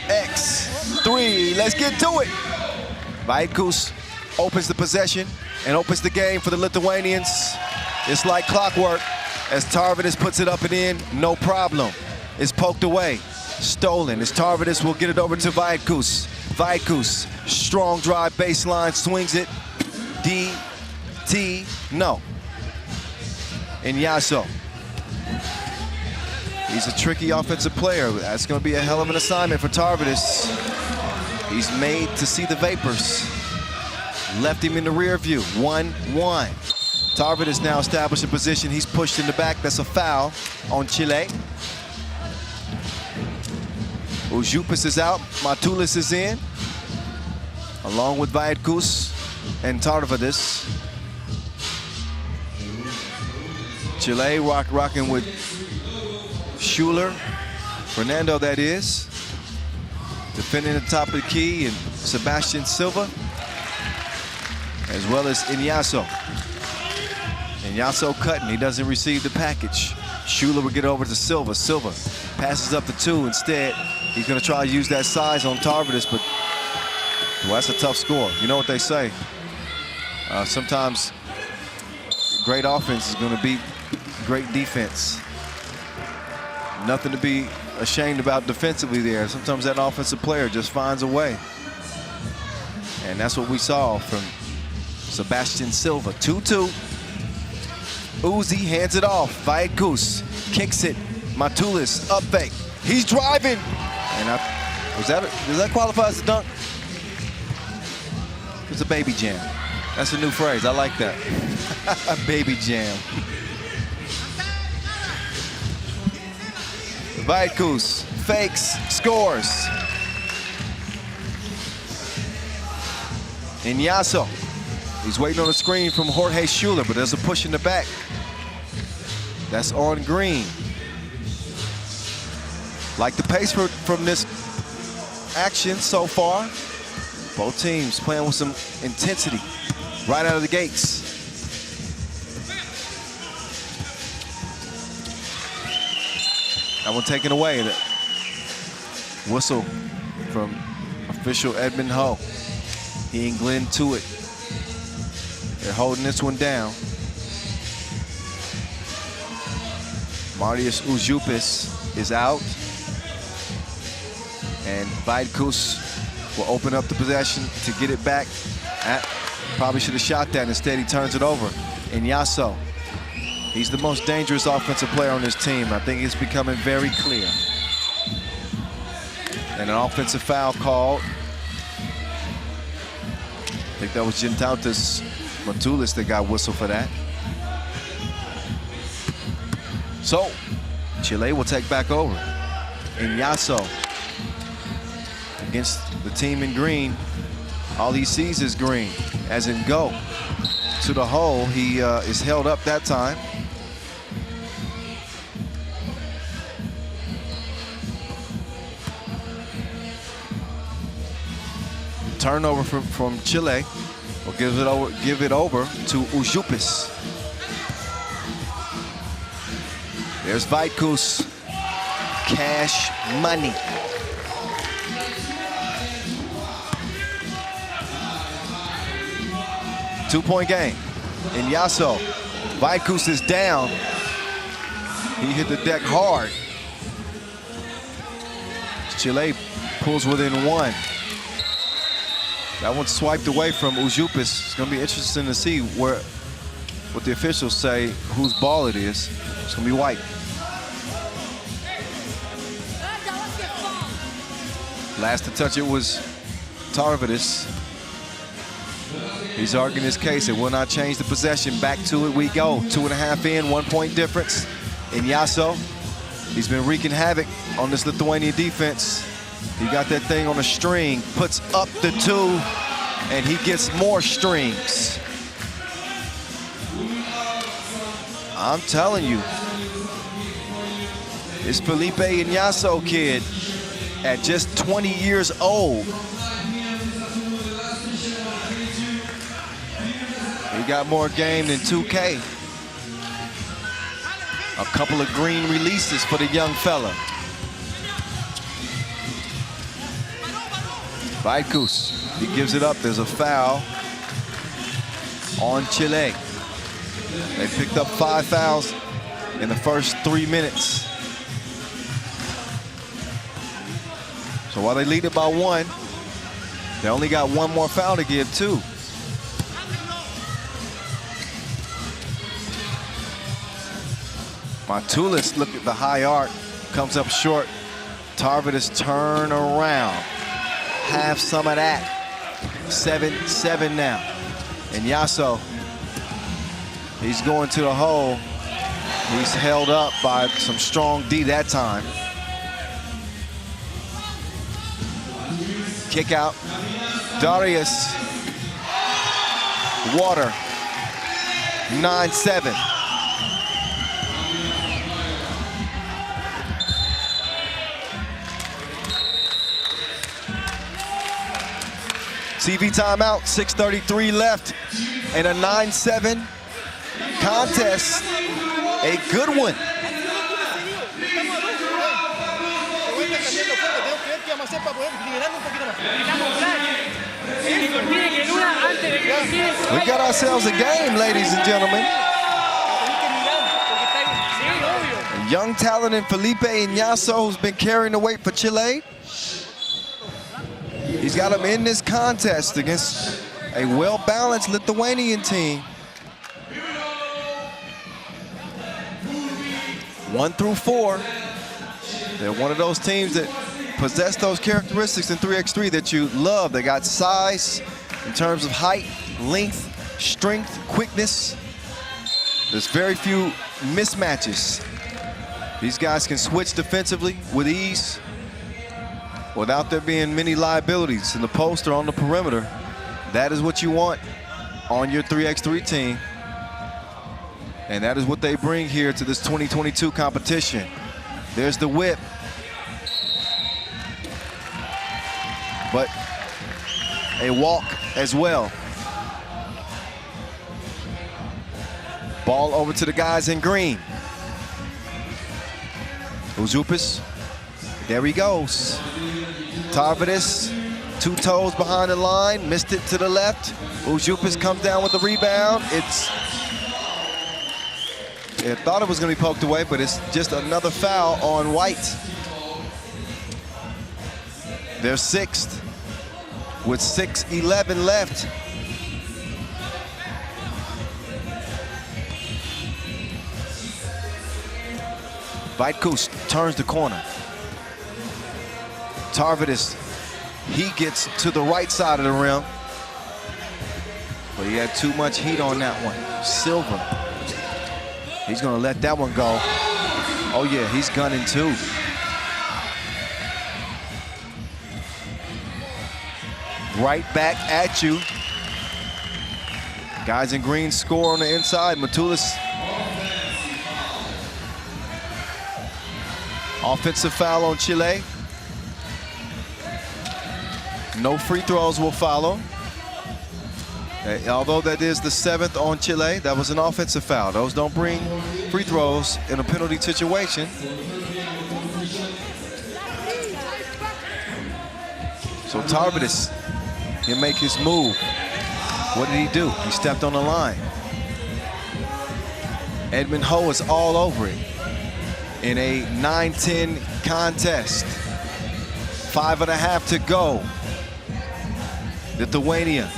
3x3. Let's get to it. Vaitkus opens the possession and opens the game for the Lithuanians. It's like clockwork as Tarvidis puts it up and in, no problem. It's poked away, stolen. As Tarvidis will get it over to Vaitkus. Vaitkus, strong drive baseline, swings it. D-T, no. Inyaso. He's a tricky offensive player. That's going to be a hell of an assignment for Tarvidis. He's made to see the vapors. Left him in the rear view. 1-1. Tarvidis now established a position. He's pushed in the back. That's a foul on Chile. Ujupis is out. Matulis is in, along with Vaitkus and Tarvidis. Chile rocking with Schuler, Fernando that is, defending the top of the key, and Sebastian Silva, as well as Inyaso. Inyaso cutting, he doesn't receive the package. Schuler will get over to Silva. Silva passes up the 2 instead. He's gonna try to use that size on Tarvidis, but well, that's a tough score. You know what they say, sometimes great offense is gonna beat great defense. Nothing to be ashamed about defensively there. Sometimes that offensive player just finds a way. And that's what we saw from Sebastian Silva. 2-2. Uzi hands it off. Vaitkus kicks it. Matulis up fake. He's driving. And does that qualify as a dunk? It's a baby jam. That's a new phrase. I like that. Baby jam. Vaitkus fakes, scores. Inyaso. He's waiting on the screen from Jorge Schuler, but there's a push in the back. That's on Green. Like the pace from this action so far. Both teams playing with some intensity right out of the gates. That one taken away. The whistle from official Edmund Ho. He and Glenn to it. They're holding this one down. Marius Ujupis is out. And Vaitkus will open up the possession to get it back. Probably should have shot that. Instead, he turns it over. Inyaso. He's the most dangerous offensive player on this team. I think it's becoming very clear. And an offensive foul called. I think that was Gentautas Matulis that got whistled for that. So, Chile will take back over. Inyaso against the team in green. All he sees is green, as in go. To the hole, he is held up that time. Turnover from Chile. Will give it over to Ujupis. There's Vaitkus. Cash money. Two-point game. Inyaso. Vaitkus is down. He hit the deck hard. Chile pulls within 1. That one's swiped away from Ujupis. It's going to be interesting to see what the officials say, whose ball it is. It's going to be white. Last to touch it was Tarvidis. He's arguing his case. It will not change the possession. Back to it we go. 2.5 in, 1 point difference. Inyaso, he's been wreaking havoc on this Lithuanian defense. He got that thing on a string, puts up the 2, and he gets more strings. I'm telling you, this Felipe Inyaso kid, at just 20 years old, he got more game than 2K. A couple of green releases for the young fella. Vaitkus, he gives it up. There's a foul on Chile. They picked up 5 fouls in the first 3 minutes. So while they lead it by 1, they only got 1 more foul to give too. Matulis, look at the high arc, comes up short. Tarvidis turn around. Have some of that. 7-7 now. And Yasso, he's going to the hole. He's held up by some strong D that time. Kick out. Darius. Water. 9-7. TV timeout, 6:33 left, and a 9-7 contest. A good one. We got ourselves a game, ladies and gentlemen. A young talent in Felipe Iñazo, who's been carrying the weight for Chile. He's got him in this contest against a well-balanced Lithuanian team. 1 through 4. They're one of those teams that possess those characteristics in 3x3 that you love. They got size in terms of height, length, strength, quickness. There's very few mismatches. These guys can switch defensively with ease without there being many liabilities in the post or on the perimeter. That is what you want on your 3x3 team. And that is what they bring here to this 2022 competition. There's the whip. But a walk as well. Ball over to the guys in green. Uzupis. There he goes. Tarvidis, 2 toes behind the line, missed it to the left. Uzupis comes down with the rebound. I thought it was going to be poked away, but it's just another foul on White. They're 6th with 6:11 left. Vaitkus turns the corner. Tarvidis, he gets to the right side of the rim, but he had too much heat on that one. Silva, he's gonna let that one go. Oh yeah, he's gunning too. Right back at you. Guys in green score on the inside. Matulis. Offensive foul on Chile. No free throws will follow. Although that is the 7th on Chile, that was an offensive foul. Those don't bring free throws in a penalty situation. So Tarvidis can make his move. What did he do? He stepped on the line. Edmund Ho is all over it in a 9-10 contest. 5.5 to go. Lithuania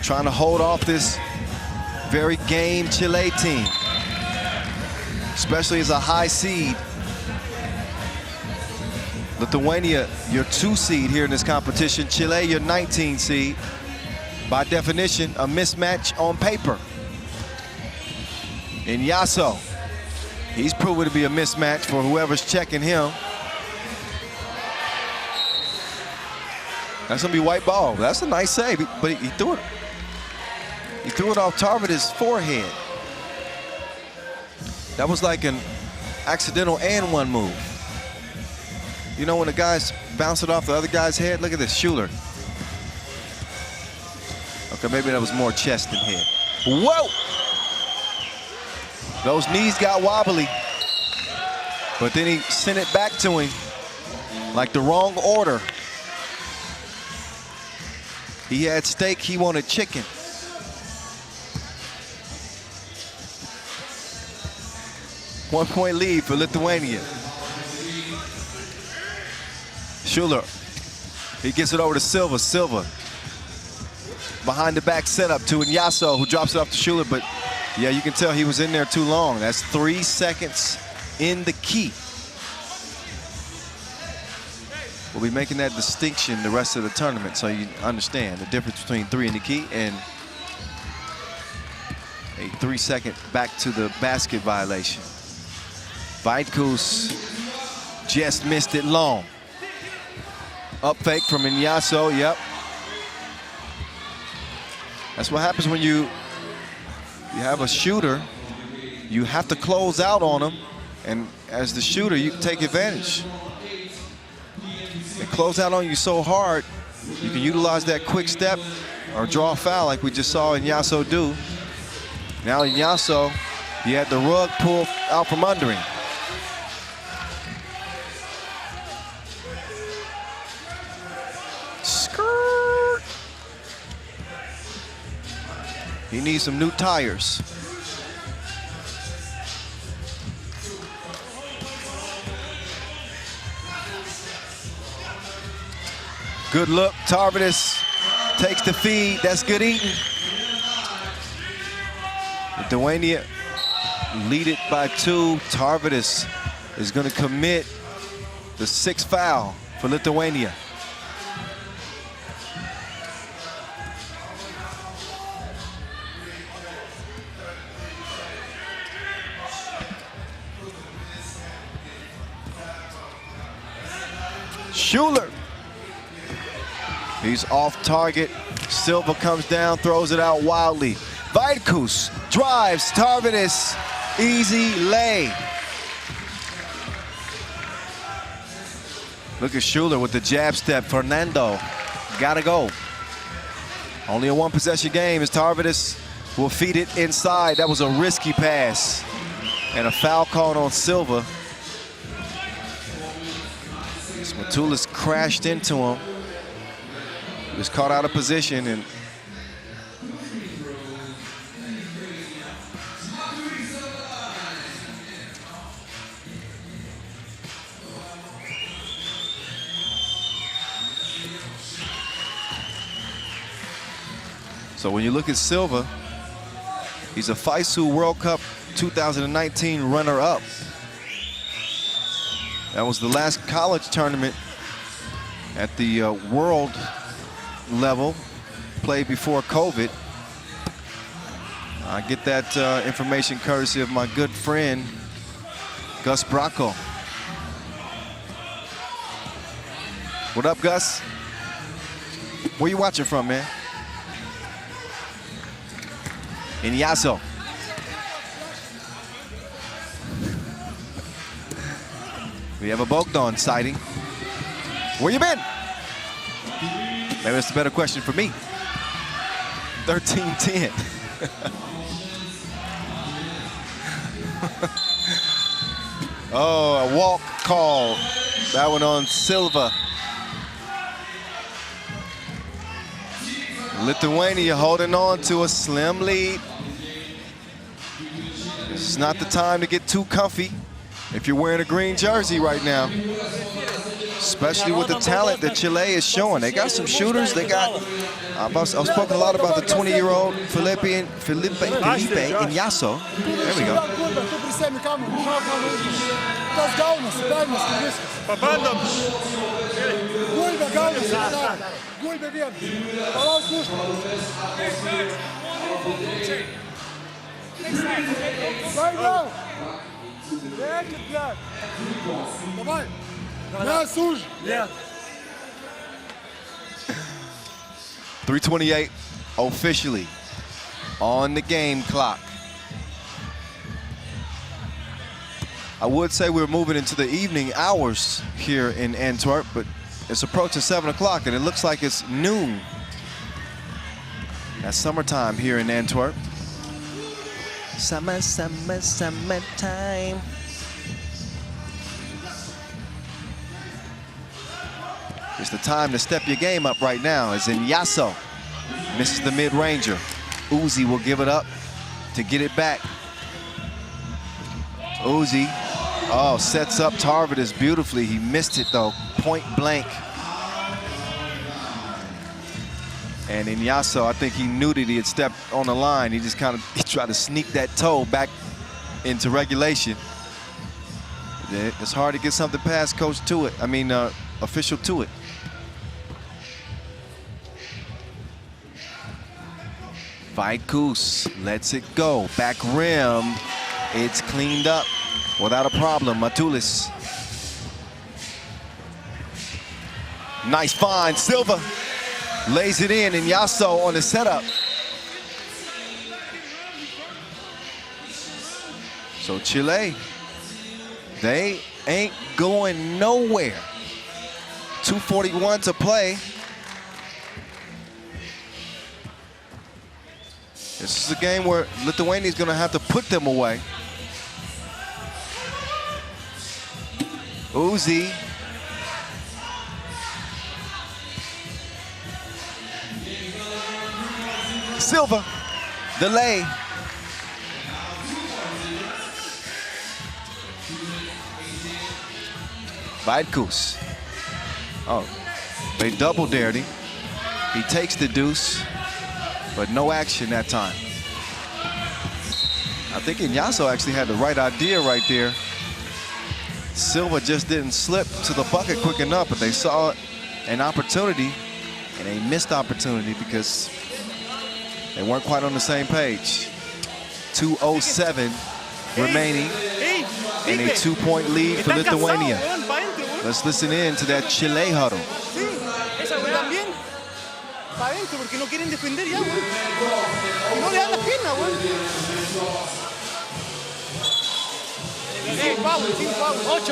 trying to hold off this very game Chile team, especially as a high seed. Lithuania, your 2 seed here in this competition. Chile, your 19 seed. By definition, a mismatch on paper. Iñazo, he's proven to be a mismatch for whoever's checking him. That's gonna be white ball. That's a nice save, but he threw it. He threw it off Tarvidis' forehead. That was like an accidental and one move. You know when the guys bounce it off the other guy's head? Look at this, Schuler. Okay, maybe that was more chest than head. Whoa! Those knees got wobbly, but then he sent it back to him like the wrong order. He had steak, he wanted chicken. One-point lead for Lithuania. Schuler, he gets it over to Silva. Silva behind the back setup to Ignacio, who drops it off to Schuler, but yeah, you can tell he was in there too long. That's 3 seconds in the key. We'll be making that distinction the rest of the tournament so you understand the difference between 3 in the key and a 3-second back to the basket violation. Vaidkus just missed it long. Up fake from Ignacio, yep. That's what happens when you have a shooter. You have to close out on him, and as the shooter, you can take advantage. They close out on you so hard, you can utilize that quick step or draw a foul like we just saw Ignacio do. Now Ignacio, he had the rug pulled out from under him. Skirt. He needs some new tires. Good look, Tarvidis takes the feed, that's good eating. Lithuania lead it by 2. Tarvidis is gonna commit the 6th foul for Lithuania. Schuler. He's off target. Silva comes down, throws it out wildly. Vaidkus drives, Tarvidis, easy lay. Look at Schuler with the jab step. Fernando, gotta go. Only a 1-possession game as Tarvidis will feed it inside. That was a risky pass. And a foul called on Silva. Matulis crashed into him. He was caught out of position and so when you look at Silva, he's a FISU World Cup 2019 runner-up. That was the last college tournament at the world level, played before COVID. I get that information courtesy of my good friend, Gus Bracco. What up, Gus? Where you watching from, man? Ignacio. We have a Bogdan sighting. Where you been? Maybe that's a better question for me. 13-10. Oh, a walk call. That one on Silva. Lithuania holding on to a slim lead. This is not the time to get too comfy if you're wearing a green jersey right now. Especially with the talent that Chile is showing. They got some shooters. They got, I've spoken a lot about the 20-year-old Felipe Ignacio. There we go. Yeah. 3:28 officially on the game clock. I would say we're moving into the evening hours here in Antwerp, but it's approaching 7 o'clock and it looks like it's noon. That's summertime here in Antwerp. Summer, summer, summertime. It's the time to step your game up right now. It's Ignacio Misses the mid-ranger. Uzi will give it up to get it back. Uzi, oh, sets up Tarvidus beautifully. He missed it though, point blank. And Inyaso, I think he knew that he had stepped on the line. He just kind of tried to sneak that toe back into regulation. It's hard to get something past coach to it. I mean, official to it. Vaikus lets it go. Back rim. It's cleaned up without a problem. Matulis. Nice find. Silva lays it in, and Yasso on the setup. So Chile, they ain't going nowhere. 2:41 to play. This is a game where Lithuania is going to have to put them away. Uzi. Silva. Delay. Vaikus. Oh, they double dared him. He takes the deuce, but no action that time. I think Inyaso actually had the right idea right there. Silva just didn't slip to the bucket quick enough, but they saw an opportunity, and a missed opportunity because they weren't quite on the same page. 2:07 remaining, and a 2-point lead for Lithuania. Let's listen in to that Chile huddle. Para adentro porque no quieren defender ya, güey. Y no le dan las piernas, güey. Sí, foul, 8.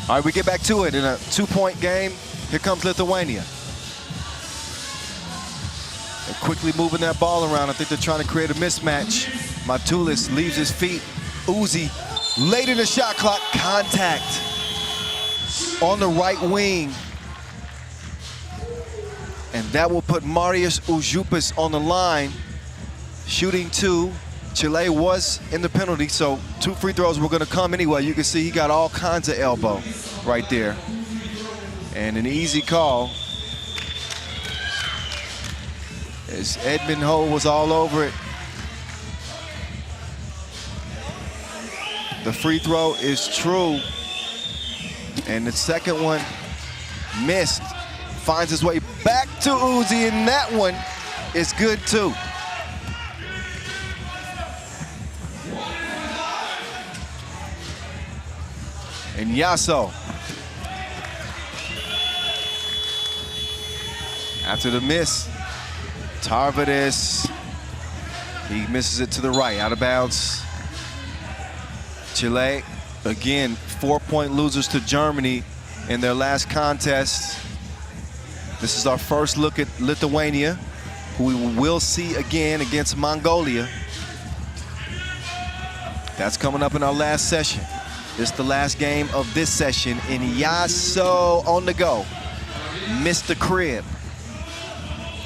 All right, we get back to it in a 2-point game. Here comes Lithuania. They're quickly moving that ball around. I think they're trying to create a mismatch. Matulis leaves his feet. Uzi late in the shot clock. Contact on the right wing. And that will put Marius Ujupas on the line. Shooting 2. Chile was in the penalty, so 2 free throws were going to come anyway. You can see he got all kinds of elbow right there. And an easy call. As Edmund Ho was all over it. The free throw is true. And the second one missed. Finds his way back to Uzi, and that one is good too. And Yasso. After the miss, Tarvidus, he misses it to the right, out of bounds. Chile, again, 4-point losers to Germany in their last contest. This is our first look at Lithuania, who we will see again against Mongolia. That's coming up in our last session. This is the last game of this session, and Yasso on the go. Missed the crib.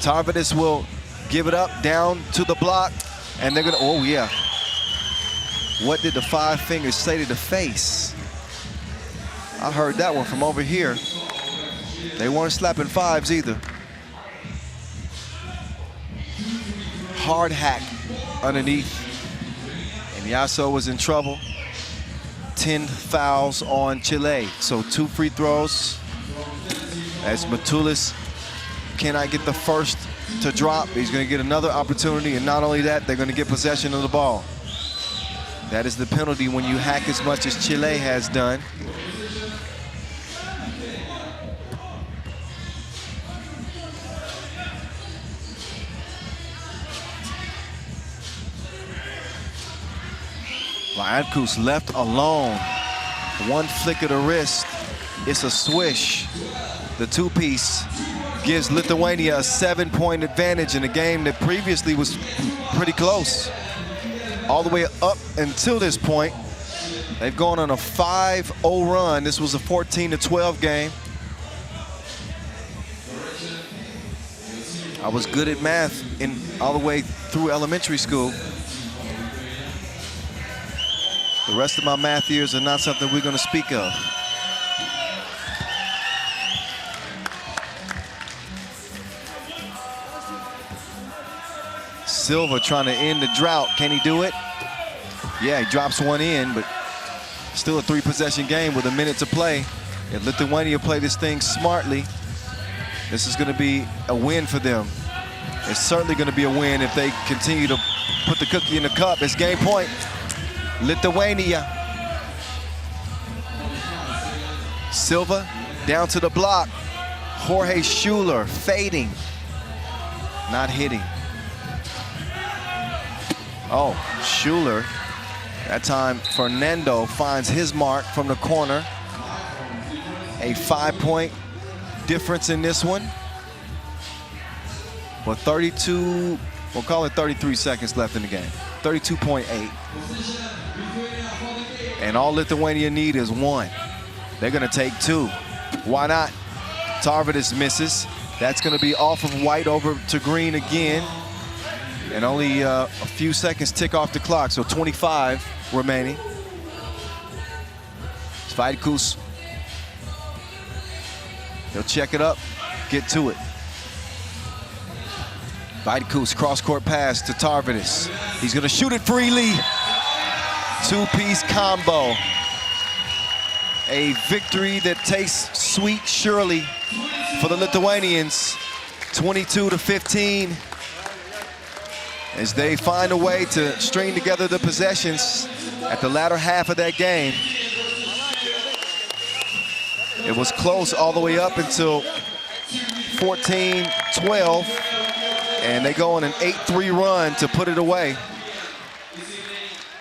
Tarvidus will give it up down to the block, and they're gonna, oh yeah. What did the 5 fingers say to the face? I heard that one from over here. They weren't slapping 5s either. Hard hack underneath, and Yasso was in trouble. 10 fouls on Chile, so 2 free throws. As Matulis cannot get the first to drop, he's going to get another opportunity, and not only that, they're going to get possession of the ball. That is the penalty when you hack as much as Chile has done. Vaikus left alone. One flick of the wrist. It's a swish. The 2-piece gives Lithuania a 7-point advantage in a game that previously was pretty close. All the way up until this point. They've gone on a 5-0 run. This was a 14-12 game. I was good at math all the way through elementary school. The rest of my math years are not something we're going to speak of. Silva trying to end the drought. Can he do it? Yeah, he drops one in, but still a 3-possession game with a minute to play. If Lithuania play this thing smartly, this is going to be a win for them. It's certainly going to be a win if they continue to put the cookie in the cup. It's game point. Lithuania. Silva down to the block. Jorge Schuler fading, not hitting. Oh, Schuler. That time, Fernando finds his mark from the corner. A 5-point difference in this one. But 32, we'll call it 33 seconds left in the game. 32.8. And all Lithuania need is one. They're gonna take two. Why not? Tarvidis misses. That's gonna be off of white over to green again. And only a few seconds tick off the clock, so 25 remaining. Svaidkus. He'll check it up, get to it. Svaidkus, cross-court pass to Tarvidis. He's gonna shoot it freely. Two-piece combo. A victory that tastes sweet, surely, for the Lithuanians. 22-15. As they find a way to string together the possessions at the latter half of that game. It was close all the way up until 14-12, and they go on an 8-3 run to put it away.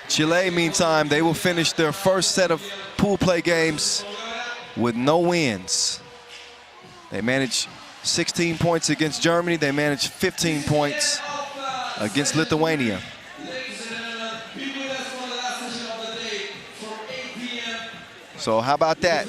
Chile, meantime, they will finish their first set of pool play games with no wins. They managed 16 points against Germany. They managed 15 points against Lithuania. So how about that?